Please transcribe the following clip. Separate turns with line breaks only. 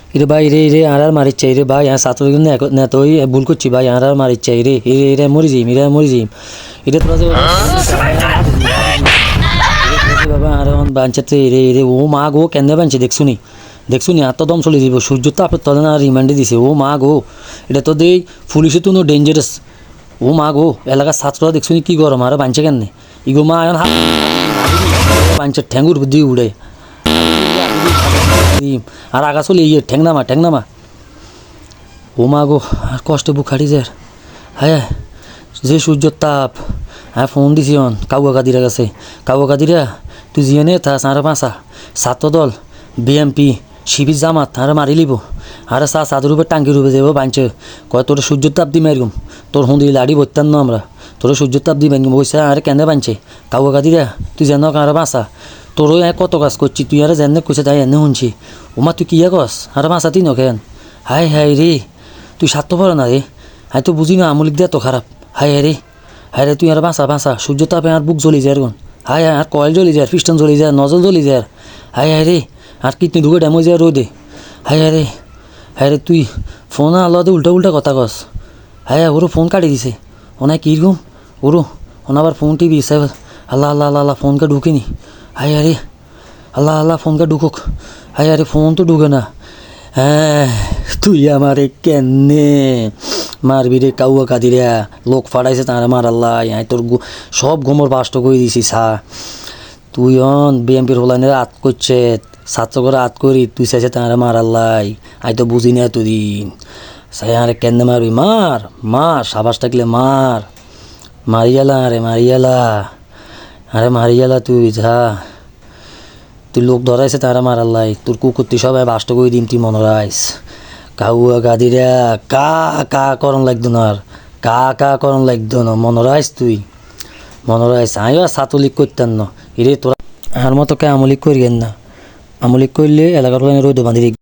ইরে ভাই রে আর মারিচ্ছে রে ভাই ছাত্র না তো ভুল করছি ভাই আর মারিচ্ছে রে রে মরি যাইম এটা তোরা যে বাবা আর বাঞ্চাতে রে ও মা গো কেন বাঞ্চে দেখছুনি আর তো দম চলে যাব সূর্য তো আপনার তলে না রিমান্ডে দিছে ও মা গো এটা তো দেই পুলিশে তো ডেঞ্জারাস ও মা গো এলাকার ছাত্ররা দেখছুনি কি গরম আর বাঞ্চে কেন ইগো মা এখন হাত বাঞ্চের ঠ্যাঙ্গুর দিয়ে উড়ে আর আগা চলে ইয়ে ঠ্যাং নামা ও মা গো আর কষ্টে বুক হাঁটি যায় হ্যাঁ যে সূর্যর তাপ হ্যাঁ ফোন দিছি অন কাউয়া কাদিরা গেছে কাউয়া কাদিরা তুই জিয়ে নে থা সারা পাঁচা ছাত্রদল বিএমপি শিবির জামাত আর মারি লিব আর চাঁদের উপরে টাঙ্কির উপরে যাবো বাঞ্চে কয় তোর সূর্যর তাপ দি মারিম তোর হুঁদি লাড়ি বইতাম না আমরা তোর সূর্যর তাপ দি ভাঙিম বইসা আরে কেন বাঞ্চে কাউয়া কাদিরা তুই যেন আর বাঁচা তোরও কত কাজ করছি তুই আর যেন কইছে তাই এনে শুনছি ওমা তুই কিয়া কস আর বাঁচা তুই নখেন হাই রে তুই স্বার্থপর না রে হাই তো বুঝি না আমলিক দেয়া তো খারাপ হাই রে তুই আর বাঁচা সূর্য তাপে আর বুক জ্বলি যায় এখন হাই আর কয়েল জ্বলি যায় পিস্টন জ্বলি যায় নজল জ্বলি যায় হাই রে আর কিডনি ঢুকে ড্যামেজ যায় রোদে হাই রে তুই ফোন আলাদা উল্টা কথা কস হাই ওরও ফোন কাটি দিছে ওনায় কীরকম ওরও আবার ফোন টিভি আল্লাহ ফোনকে ঢুকিনি হাই রে আল্লাহ ফোনকে ঢুকুক হাই আরে ফোন তো ঢুকে না হ্যাঁ তুই আমারে কেনে মারবি রে কাউয়া কাদিরা লোক ফাটাইছে তারা মার আল্লাহ তোর সব গোমর বাষ্ট করে দিছি তুই বিএমপির হোলাইনের আত করছে ছাত্র করে আত করি তুই চাইছে তারা মার আল্লাহ তো বুঝি না এতদিন সাই আরে কেনে মারবি মার সাবাস থাকলে মারিয়ালা মারিয়ালা তুই যা তুই লোক ধরাইছে তারা মার আল্লাহ তোর কুকুর তুই সবাই বাষ্ট করে দিন তুই মনে রাইস কাউয়া গাদিরা কা করন লাগতো না আর কা করন লাগতো না মনে রাইস তুই মনে রাইস আমিও ছাত্রলীগ করতেন না এরে তোরা আর মতো কে আমলিক করিয়েন না আমলিক করলে এলাকার রোদে বাঁধি